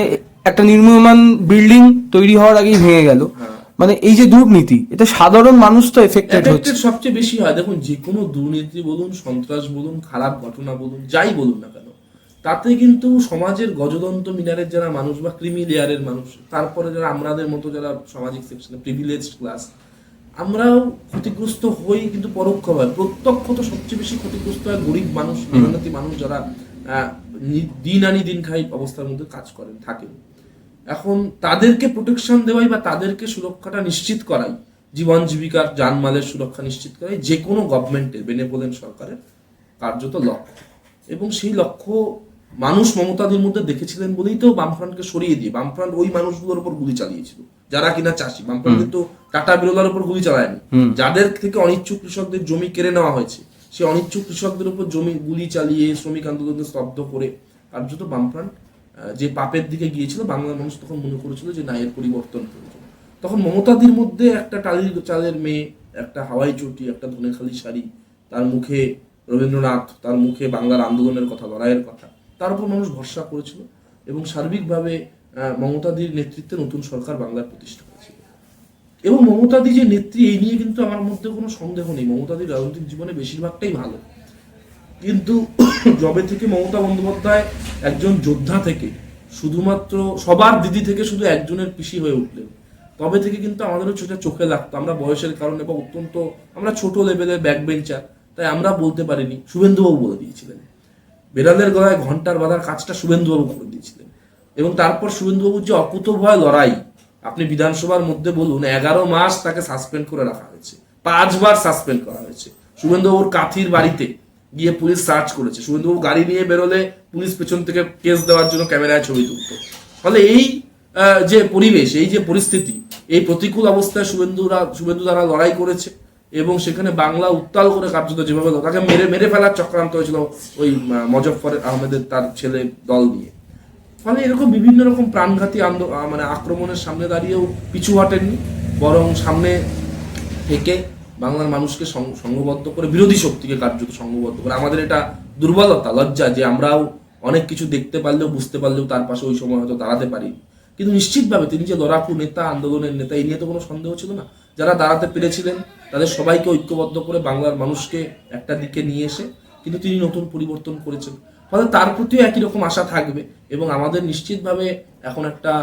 Speaker 2: একটা নির্মীয়মান বিল্ডিং তৈরি হওয়ার আগেই ভেঙে গেল। মানে এই যে দুর্নীতি, এটা সাধারণ মানুষ তো এফেক্টেড হচ্ছে
Speaker 1: সবচেয়ে বেশি হয়। দেখুন, যে কোনো দুর্নীতি বলুন, সন্ত্রাস বলুন, খারাপ ঘটনা বলুন, যাই বলুন না কেন, তাতে কিন্তু সমাজের গজদন্ত মিনারের যারা মানুষ বা ক্রিমি লেয়ারের মানুষ, তারপরে যারা আমাদের মতো যারা সামাজিক সেকশনে প্রিভিলেজড ক্লাস, আমরাও ক্ষতিগ্রস্ত হই, কিন্তু পরোক্ষভাবে। প্রত্যক্ষ তো সবচেয়ে বেশি ক্ষতিগ্রস্ত হয় গরিব মানুষ, মেহনতি মানুষ, যারা দিন আনি দিন খাই অবস্থার মধ্যে কাজ করেন থাকেন। এখন তাদেরকে প্রোটেকশন দেওয়াই বা তাদেরকে সুরক্ষাটা নিশ্চিত করাই, জীবন জীবিকার জানমালের সুরক্ষা নিশ্চিত করাই যে কোনো গভর্নমেন্টের, বেনেভোলেন্ট সরকারের কার্যত লক্ষ্য। এবং সেই লক্ষ্য মানুষ মমতাদের মধ্যে দেখেছিলেন বলেই তো বামফ্রন্টকে সরিয়ে দিয়ে বামফ্রন্ট ওই মানুষগুলোর উপর গুলি চালিয়েছিল যারা কিনা চাষি। বামফ্রন্ট কিন্তু টাটা বিরলার উপর গুলি চালায়নি, যাদের থেকে অনিচ্ছুক কৃষকদের জমি কেড়ে নেওয়া হয়েছে, সেই অনিচ্ছুক কৃষকদের উপর জমি গুলি চালিয়ে শ্রমিক আন্দোলনকে স্তব্ধ করে কার্যত বামফ্রন্ট যে পাপের দিকে গিয়েছিল, বাংলার মানুষ তখন মনে করেছিল যে না, এর পরিবর্তন প্রয়োজন। তখন মমতাদির মধ্যে একটা টালির চালের মেয়ে, একটা হাওয়াই চটি, একটা ধনেখালি শাড়ি, তার মুখে রবীন্দ্রনাথ, তার মুখে বাংলার আন্দোলনের কথা, লড়াইয়ের কথা, তার উপর মানুষ ভরসা করেছিল। এবং সার্বিকভাবে মমতাদির নেতৃত্বে নতুন সরকার বাংলার প্রতিষ্ঠা হয়েছিল। এবং মমতাদি যে নেত্রী, এই নিয়ে কিন্তু আমার মধ্যে কোনো সন্দেহ নেই, মমতাদির রাজনৈতিক জীবনে বেশিরভাগটাই ভালো। কিন্তু যবে থেকে মমতা বন্দ্যোপাধ্যায় একজন যোদ্ধা থেকে শুধুমাত্র সবার দিদি থেকে শুধু একজনের পিসি হয়ে উঠলেন, তবে থেকে কিন্তু আমাদেরও সেটা চোখে লাগতো। আমরা বয়সের কারণে বা অত্যন্ত আমরা ছোট লেভেলের ব্যাক বেঞ্চার, তাই আমরা বলতে পারিনি, শুভেন্দুবাবু বলে দিয়েছিলেন। বেড়ালের গলায় ঘন্টার বাঁধার কাজটা শুভেন্দুবাবু করে দিয়েছিলেন। এবং তারপর শুভেন্দুবাবুর যে অকুতোভয় লড়াই, আপনি বিধানসভার মধ্যে বলুন, 11 মাস তাকে সাসপেন্ড করে রাখা হয়েছে, 5 বার সাসপেন্ড করা হয়েছে। শুভেন্দুবাবুর কাথির বাড়িতে গিয়ে পুলিশ সার্চ করেছে, শুভেন্দুবাবু গাড়ি নিয়ে বেরোলে পুলিশ পেছন থেকে কেস দেওয়ার জন্য ক্যামেরায় ছবি তুলতো। ফলে এই যে পরিবেশ, এই যে পরিস্থিতি, এই প্রতিকূল অবস্থায় শুভেন্দু দ্বারা লড়াই করেছে এবং সেখানে বাংলা উত্তাল করে কার্যত যেভাবে তাকে মেরে ফেলার চক্রান্ত হয়েছিল ওই মজফর আহমেদের তার ছেলে দল দিয়ে। ফলে এরকম বিভিন্ন রকম প্রাণঘাতী মানে আক্রমণের সামনে দাঁড়িয়েও পিছু হটেননি, বরং সামনে থেকে বাংলার মানুষকে সংঘবদ্ধ করে, বিরোধী শক্তিকে কার্যত সংঘবদ্ধ করে। আমাদের এটা দুর্বলতা, লজ্জা যে আমরাও অনেক কিছু দেখতে পারলেও বুঝতে পারলেও তার পাশে ওই সময় হয়তো দাঁড়াতে পারিনি। কিন্তু নিশ্চিতভাবে তিনি যে লড়াকু নেতা, আন্দোলনের নেতা, এই নিয়ে তো কোনো সন্দেহ ছিল না। যারা দাঁড়াতে পেরেছিলেন তাদের সবাইকে ঐক্যবদ্ধ করে বাংলার মানুষকে একটা দিকে নিয়ে এসে কিন্তু তিনি নতুন পরিবর্তন করেছেন। ফলে তার প্রতিও একই রকম আশা থাকবে এবং আমাদের নিশ্চিতভাবে এখন একটা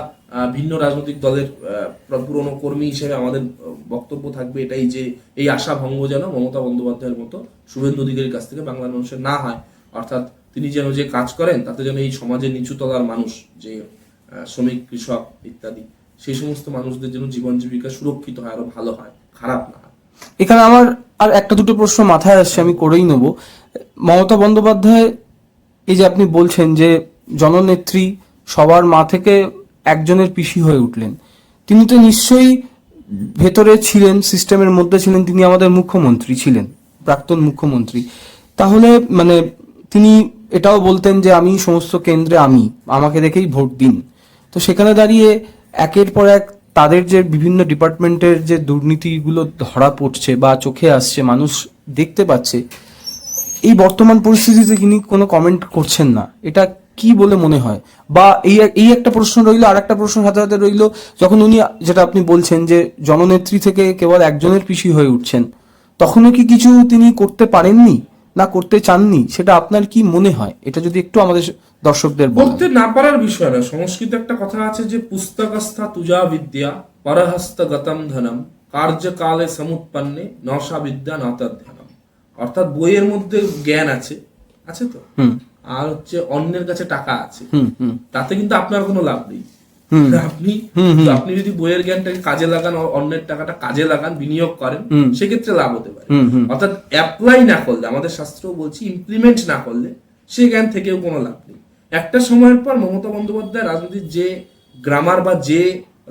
Speaker 1: ভিন্ন রাজনৈতিক দলের পুরনো কর্মী হিসেবে আমাদের বক্তব্য থাকবে এটাই যে এই আশা ভঙ্গ যেন মমতা বন্দ্যোপাধ্যায়ের মতো শুভেন্দু অধিকারীর কাছ থেকে বাংলার মানুষের না হয়। অর্থাৎ তিনি যেন যে কাজ করেন তাতে যেন এই সমাজের নিচুতলার মানুষ, যে শ্রমিক, কৃষক ইত্যাদি, সেই সমস্ত মানুষদের যেন জীবন জীবিকা সুরক্ষিত হয়, আরো ভালো হয়, খারাপ না হয়।
Speaker 2: এখানে আমার আর একটা দুটো প্রশ্ন মাথায় আসছে, আমি করেই নেব। মমতা বন্দ্যোপাধ্যায়, এই যে আপনি বলছেন যে জননেত্রী, সবার মা থেকে একজনের পিসি হয়ে উঠলেন, তিনি তো নিশ্চয়ই ভেতরে ছিলেন, সিস্টেমের মধ্যে ছিলেন, তিনি আমাদের মুখ্যমন্ত্রী ছিলেন, প্রাক্তন মুখ্যমন্ত্রী। তাহলে মানে তিনি এটাও বলতেন যে আমি সমস্ত কেন্দ্রে আমাকে দেখেই ভোট দিন। তো সেখানে দাঁড়িয়ে একের পর এক তাদের যে বিভিন্ন ডিপার্টমেন্টের যে দুর্নীতিগুলো ধরা পড়ছে বা চোখে আসছে, মানুষ দেখতে পাচ্ছে, এই বর্তমান পরিস্থিতিতে তিনি কোনো কমেন্ট করছেন না, এটা কি বলে মনে হয়? বা এই একটা প্রশ্ন রইলো, আর একটা প্রশ্ন সাথে সাথে রইলো, যখন উনি, যেটা আপনি বলছেন যে জননেত্রী থেকে কেবল একজনের পিসি হয়ে উঠছেন, তখনও কি কিছু তিনি করতে পারেননি না করতে চাননি, সেটা আপনার কি মনে হয়? এটা যদি একটু আমাদের দর্শকদের বলেন।
Speaker 1: করতে না পারার বিষয় না। সংস্কৃতে একটা কথা আছে যে পুস্তকস্থা তুজা বিদ্যা পরহস্ত গতম ধনম কার্যকালে সমুৎপন্নে নশা বিদ্যা নতধ্যানম। অর্থাৎ বইয়ের মধ্যে জ্ঞান আছে, আছে তো, আর হচ্ছে অন্যের কাছে টাকা আছে, তাতে কিন্তু আপনার কোনো লাভ নেই। আপনি যদি বইয়ের জ্ঞানটাকে কাজে লাগান, অন্যের টাকাটা কাজে লাগান, বিনিয়োগ করেন, সেক্ষেত্রে লাভ হতে পারে। অর্থাৎ অ্যাপ্লাই না করলে, আমাদের শাস্ত্র বলছি ইমপ্লিমেন্ট না করলে সে জ্ঞান থেকেও কোনো লাভ নেই। একটা সময়ের পর মমতা বন্দ্যোপাধ্যায় রাজনীতির যে গ্রামার বা যে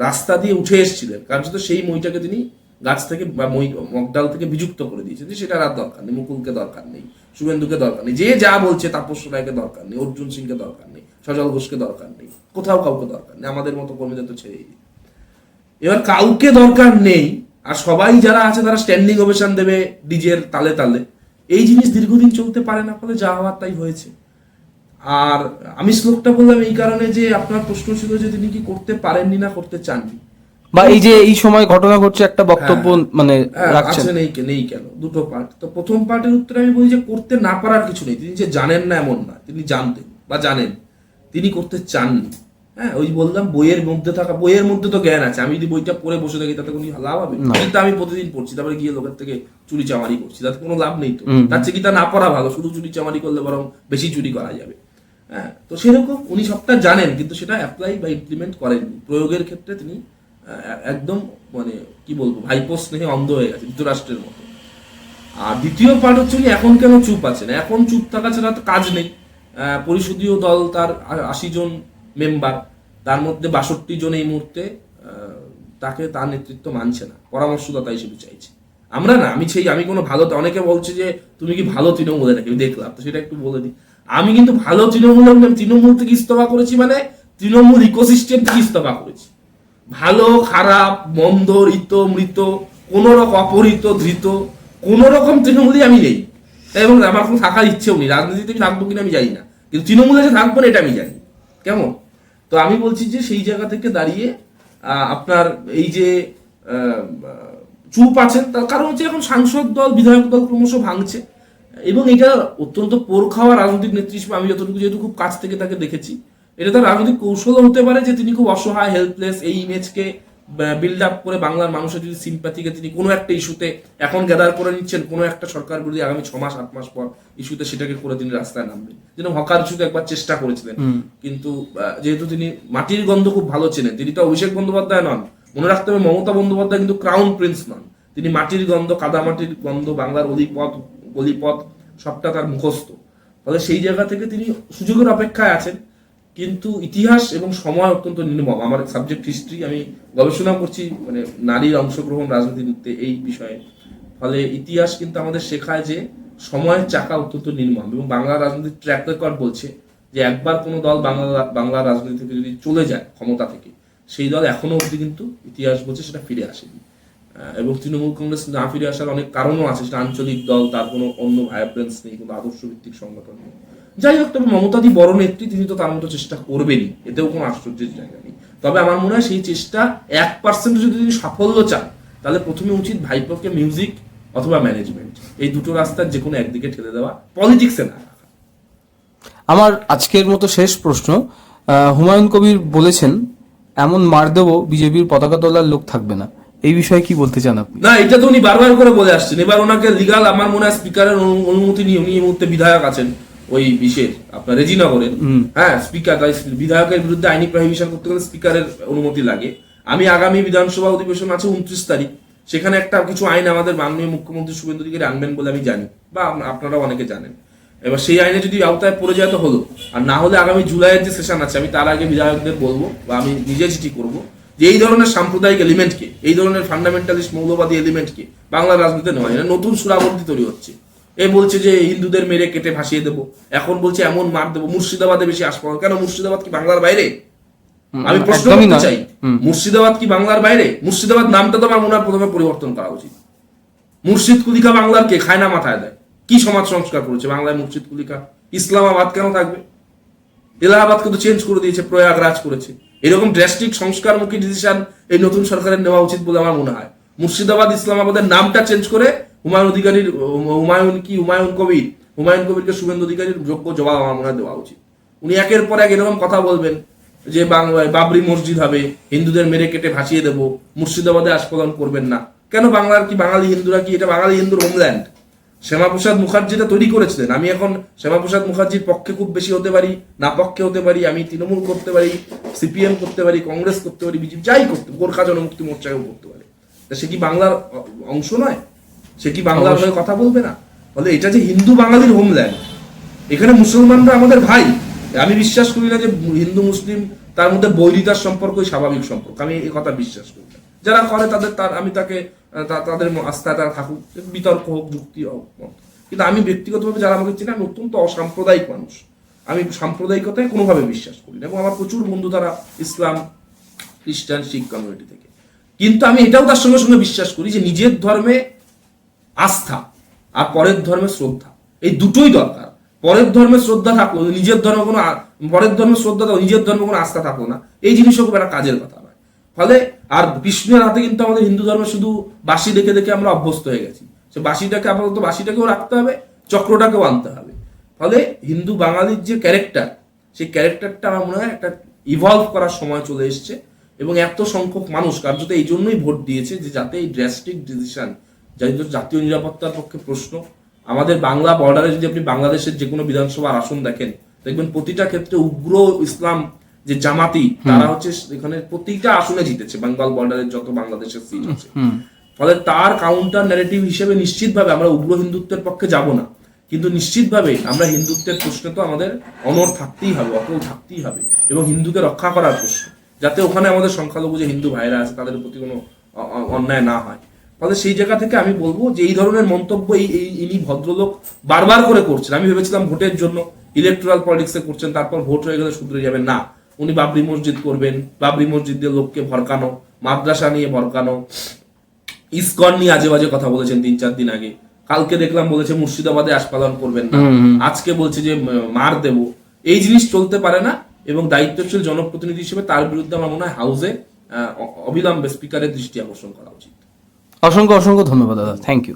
Speaker 1: রাস্তা দিয়ে উঠে এসেছিলেন, কার্যত সেই মইটাকে তিনি গাছ থেকে বা মগডাল থেকে বিযুক্ত করে দিয়েছেন যে সেটা আর দরকার নেই, মুকুলকে দরকার নেই, শুভেন্দুকে দরকার নেই, যে যা বলছে তাপস রায়কে দরকার নেই, অর্জুন সিংকে দরকার নেই, সজল ঘোষকে দরকার নেই, কোথাও কাউকে দরকার নেই, আমাদের মতো কর্মীদের তো ছেড়েই দিই। এবার কাউকে দরকার নেই, আর সবাই যারা আছে তারা স্ট্যান্ডিং ওভেশন দেবে ডিজের তালে তালে, এই জিনিস দীর্ঘদিন চলতে পারে না। ফলে যা হওয়ার তাই হয়েছে। আর আমি শ্লোকটা বললাম এই কারণে যে আপনার প্রশ্ন ছিল যে তিনি কি করতে পারেননি না করতে চাননি,
Speaker 2: বা এই যে এই সময় ঘটনা ঘটছে একটা বক্তব্য মানে রাখছেন।
Speaker 1: নেই কেন, দুটো পার্ট। তো প্রথম পার্টের উত্তরে আমি বলি যে করতে না পারার কিছু নেই। তিনি যে জানেন না এমন না, তিনি জানতেন বা জানেন, তিনি করতে চাননি। হ্যাঁ, ওই বললাম বইয়ের মধ্যে থাকা, বইয়ের মধ্যে তো জ্ঞান আছে। আমি যদি বইটা পড়ে বসে থাকি তাতে কোনো লাভ হবে? কিন্তু আমি প্রতিদিন পড়ছি, তারপরে গিয়ে লোকের থেকে চুরি চামারি করছি, তাতে কোনো লাভ নেই। তো তার চেয়ে গীতা না পড়া ভালো। শুধু চুরি চামারি করলে বরং বেশি চুরি করা যাবে। হ্যাঁ, তো সেরকম উনি সবটা জানেন, কিন্তু সেটা অ্যাপ্লাই বা ইমপ্লিমেন্ট করেননি। প্রয়োগের ক্ষেত্রে তিনি একদম মানে কি বলবো, ভাইপো স্নেহে অন্ধ হয়ে গেছে, ধৃতরাষ্ট্রের মতো। আর দ্বিতীয় পার্ট হচ্ছে উনি এখন কেন চুপ আছেন। এখন চুপ থাকা ছাড়া তো কাজ নেই। পরিষদীয় দল তার 80 জন মেম্বার, তার মধ্যে 62 জন এই মুহূর্তে তাকে তার নেতৃত্ব মানছে না, পরামর্শদাতা হিসেবে চাইছে। আমরা না, আমি কোনো ভালো, অনেকে বলছে যে তুমি কি ভালো তৃণমূলে নাকি, দেখলাম তো, সেটা একটু বলে দিই। আমি কিন্তু ভালো তৃণমূল, তৃণমূল থেকে ইস্তফা করেছি, মানে তৃণমূল ইকোসিস্টেম থেকে ইস্তফা করেছি। ভালো খারাপ মন্দ ঋত মৃত কোন রকম অপহৃত ধৃত কোন রকম তৃণমূলই আমি নেই, এবং আমার কোনো থাকার ইচ্ছেও নেই। রাজনীতিতে আমি থাকবো কিনা আমি জানি না, কিন্তু তৃণমূলে যে থাকবো না এটা আমি জানি। কেমন? তো আমি বলছি যে সেই জায়গা থেকে দাঁড়িয়ে আপনার এই যে চুপ আছেন, তার কারণ হচ্ছে এখন সাংসদ দল বিধায়ক দল ক্রমশ ভাঙছে, এবং এটা অত্যন্ত পোর খাওয়া রাজনৈতিক নেত্রী হিসেবে আমি যতটুকু যেহেতু খুব কাছ থেকে তাকে দেখেছি, এটা তার রাজনৈতিক কৌশলও হতে পারে যে তিনি খুব অসহায়, হেল্পলেস, এই ইমেজকে বিল্ড আপ করে বাংলার মানুষের যদি সিম্প্যাথিকে তিনি কোনো একটা ইস্যুতে এখন গ্যাদার করে নিচ্ছেন, কোনো একটা সরকার বিরোধী আগামী 6 মাস 8 মাস পর ইস্যুতে সেটাকে করে তিনি রাস্তায় নামবেন। যেন হকার ইস্যুতে একবার চেষ্টা করেছিলেন, কিন্তু যেহেতু তিনি মাটির গন্ধ খুব ভালো চেনেন, তিনি তো অভিষেক বন্দ্যোপাধ্যায় নন, মনে রাখতে হবে মমতা বন্দ্যোপাধ্যায় কিন্তু ক্রাউন প্রিন্স নন, তিনি মাটির গন্ধ, কাদামাটির গন্ধ, বাংলার অলিপথ গলিপথ সবটা তার মুখস্থ। ফলে সেই জায়গা থেকে তিনি সুযোগের অপেক্ষায় আছেন, কিন্তু ইতিহাস এবং সময় অত্যন্ত নির্মম। আমার সাবজেক্ট হিস্ট্রি, আমি গবেষণা করছি মানে নারীর অংশগ্রহণ রাজনীতিতে এই বিষয়ে। ফলে ইতিহাস কিন্তু আমাদের শেখায় যে সময়ের চাকা অত্যন্ত নির্মম, এবং বাংলা রাজনীতির ট্র্যাক রেকর্ড বলছে যে একবার কোনো দল বাংলা রাজনীতি থেকে যদি চলে যায় ক্ষমতা থেকে, সেই দল এখনো অবধি কিন্তু ইতিহাস বলছে সেটা ফিরে আসেনি। এবং তৃণমূল কংগ্রেস না ফিরে আসার অনেক কারণও আছে, সেটা আঞ্চলিক দল, তার কোনো অন্য ভাইব্রেন্স নেই, কোনো আদর্শ ভিত্তিক সংগঠন নেই। যাই হোক, তবে মমতাদি বড় নেত্রী, তিনি তো তার মতো চেষ্টা করবেনই, এতেও কোনো আশ্চর্যের জায়গা নেই। তবে আমার মনে হয় সেই চেষ্টা 1% যদি তিনি সাফল্য চান, তাহলে প্রথমে উচিত ভাইপোকে মিউজিক অথবা ম্যানেজমেন্ট, এই দুটো রাস্তার যে কোনো একদিকে ঠেলে দেওয়া, পলিটিক্সে না রাখা।
Speaker 2: আমার আজকের মতো শেষ প্রশ্ন, হুমায়ুন কবির বলেছেন এমন মার দেবো বিজেপির পতাকা তোলার লোক থাকবে না, এই বিষয়ে কি বলতে চান আপনি?
Speaker 1: না, এটা তো উনি বারবার করে বলে আসছেন, এবার ওনাকে লিগাল আমার মনে হয় স্পিকারের অনুমতি নিয়ে, উনি এই মুহূর্তে বিধায়ক আছেন ওই বিশেষ আপনার রেজিনগরের, হ্যাঁ স্পিকার, তাই বিধায়কের বিরুদ্ধে আইনি প্রহিবিশন করতে গেলে স্পিকারের অনুমতি লাগে। আমি আগামী বিধানসভা অধিবেশন আছে 29 তারিখ, সেখানে একটা কিছু আইন আমাদের মাননীয় মুখ্যমন্ত্রী শুভেন্দু অধিকারী আনবেন বলে আমি জানি, বা আপনারাও অনেকে জানেন। এবার সেই আইনে যদি আওতায় পড়ে যায় তো হলো, আর না হলে আগামী জুলাইয়ের যে সেশন আছে, আমি তার আগে বিধায়কদের বলবো বা আমি নিজে চিঠি করবো যে এই ধরনের সাম্প্রদায়িক এলিমেন্টকে, এই ধরনের ফান্ডামেন্টালিস্ট মৌলবাদী এলিমেন্টকে বাংলা রাজনীতিতে নেওয়া হয় না। নতুন সুরাবর্তী তৈরি হচ্ছে, এ বলছে যে হিন্দুদের মেরে কেটে ভাসিয়ে দেবো, এখন বলছে এমন মার দেবো, মুর্শিদাবাদে বেশি আসপাল। কেন মুর্শিদাবাদ কি বাংলার বাইরে? আমি প্রশ্ন করতে চাই, মুর্শিদাবাদ কি বাংলার বাইরে? মুর্শিদাবাদ নামটা তো আমার মনে হয় প্রথমে পরিবর্তন করা উচিত। মুর্শিদ কুলিকা বাংলার কে? খায় না মাথায় দেয়। কি সমাজ সংস্কার করেছে বাংলায় মুর্শিদ কুলিকা? ইসলামাবাদ কেন থাকবে? এলাহাবাদকে তো চেঞ্জ করে দিয়েছে, প্রয়াগরাজ করেছে। এরকম ড্রাস্টিক সংস্কারমুখী ডিসিশন এই নতুন সরকারের নেওয়া উচিত বলে আমার মনে হয়। মুর্শিদাবাদ ইসলামাবাদের নামটা চেঞ্জ করে হুমায়ুন কবিরকে শুভেন্দু অধিকারীর যোগ্য জবাব আমার মনে হয় দেওয়া উচিত। উনি একের পর এক এরকম কথা বলবেন যে বাংলায় বাবরি মসজিদ হবে, হিন্দুদের মেরে কেটে ভাসিয়ে দেবো, মুর্শিদাবাদে আস্ফালন করবেন না। কেন বাংলার কি বাঙালি হিন্দুরা কি এটা বাঙালি হিন্দুর হোমল্যান্ড? শ্যামাপ্রসাদ মুখার্জিটা তৈরি করেছিলেন। আমি এখন শ্যামাপ্রসাদ মুখার্জির পক্ষে খুব বেশি হতে পারি, না পক্ষে হতে পারি, আমি তৃণমূল করতে পারি, সিপিএম করতে পারি, কংগ্রেস করতে পারি, বিজেপি যাই করতে, গোর্খা জনমুক্তি মোর্চাকেও করতে পারে। তা সে কি বাংলার অংশ নয়? সে কি বাংলার হয়ে কথা বলবে না? বলে এটা যে হিন্দু বাঙালির হোমল্যান্ড, এখানে মুসলমানরা আমাদের ভাই। আমি বিশ্বাস করি না যে হিন্দু মুসলিম তার মধ্যে বৈরিতার সম্পর্কই স্বাভাবিক সম্পর্ক, আমি এই কথা বিশ্বাস করি না। যারা করে আমি তাকে তাদের আস্থায় তারা থাকুক, বিতর্ক হোক, যুক্তি হোক, কিন্তু আমি ব্যক্তিগতভাবে যারা আমাকে চিনি, আমি অত্যন্ত অসাম্প্রদায়িক মানুষ। আমি সাম্প্রদায়িকতায় কোনোভাবে বিশ্বাস করি না, এবং আমার প্রচুর বন্ধু তারা ইসলাম, খ্রিস্টান, শিখ কমিউনিটি থেকে। কিন্তু আমি এটাও তার সঙ্গে সঙ্গে বিশ্বাস করি যে নিজের ধর্মে আস্থা আর পরের ধর্মে শ্রদ্ধা, এই দুটোই দরকার। পরের ধর্মে শ্রদ্ধা থাকলো, নিজের ধর্মে কোনো পরের ধর্মে শ্রদ্ধা থাকলো, নিজের ধর্মে কোনো আস্থা থাকলো না, এই জিনিসও খুব একটা কাজের কথা নয়। ফলে আর কৃষ্ণের হাতে কিন্তু আমাদের হিন্দু ধর্মে শুধু বাঁশি দেখে দেখে আমরা অভ্যস্ত হয়ে গেছি। সে বাঁশিটাকে আপাতত বাঁশিটাকেও রাখতে হবে, চক্রটাকেও আনতে হবে। ফলে হিন্দু বাঙালির যে ক্যারেক্টার, সেই ক্যারেক্টারটা আমার মনে হয় একটা ইভলভ করার সময় চলে এসছে। এবং এত সংখ্যক মানুষ কার্যত এই জন্যই ভোট দিয়েছে যে যাতে এই ড্রাস্টিক ডিসিশন, জাতীয় নিরাপত্তার পক্ষে প্রশ্ন, আমাদের বাংলা বর্ডারে যদি আপনি বাংলাদেশের যে কোনো বিধানসভার আসন দেখেন, দেখবেন প্রতিটা ক্ষেত্রে উগ্র ইসলাম যে জামাতি, তারা হচ্ছে এখানে প্রতিটা আসনে জিতেছে বেঙ্গল বর্ডারের যত বাংলাদেশের সিট আছে। ফলে তার কাউন্টার ন্যারেটিভ হিসেবে নিশ্চিতভাবে আমরা উগ্র হিন্দুত্বের পক্ষে যাব না, কিন্তু নিশ্চিতভাবে আমরা হিন্দুত্বের প্রশ্নে তো আমাদের অনড় থাকতেই হবে, অটল থাকতেই হবে, এবং হিন্দুকে রক্ষা করার প্রশ্ন, যাতে ওখানে আমাদের সংখ্যালঘু যে হিন্দু ভাইরা আছে তাদের প্রতি কোনো অন্যায় না হয়। ফলে সেই জায়গা থেকে আমি বলবো যে এই ধরনের মন্তব্য ইনি ভদ্রলোক বারবার করে করছেন। আমি ভেবেছিলাম ভোটের জন্য, ইলেকট্রাল পলিটিক্সে করছেন, তারপর ভোট হয়ে গেলে শুধরে যাবেন। না, উনি বাবরি মসজিদ করবেন, বাবরি মসজিদ দিয়ে লোককে ভরকানো, মাদ্রাসা নিয়ে ভরকানো, ইসকন নিয়ে আজে বাজে কথা বলেছেন 3-4 দিন আগে। কালকে দেখলাম বলেছে মুর্শিদাবাদে আস্ফালন করবেন না, আজকে বলছে যে মার দেব। এই জিনিস চলতে পারে না, এবং দায়িত্বশীল জনপ্রতিনিধি হিসেবে তার বিরুদ্ধে আমার মনে হয় হাউসে অবিলম্বে স্পিকারের দৃষ্টি আকর্ষণ করা উচিত।
Speaker 2: অসংখ্য ধন্যবাদ দাদা, থ্যাংক ইউ।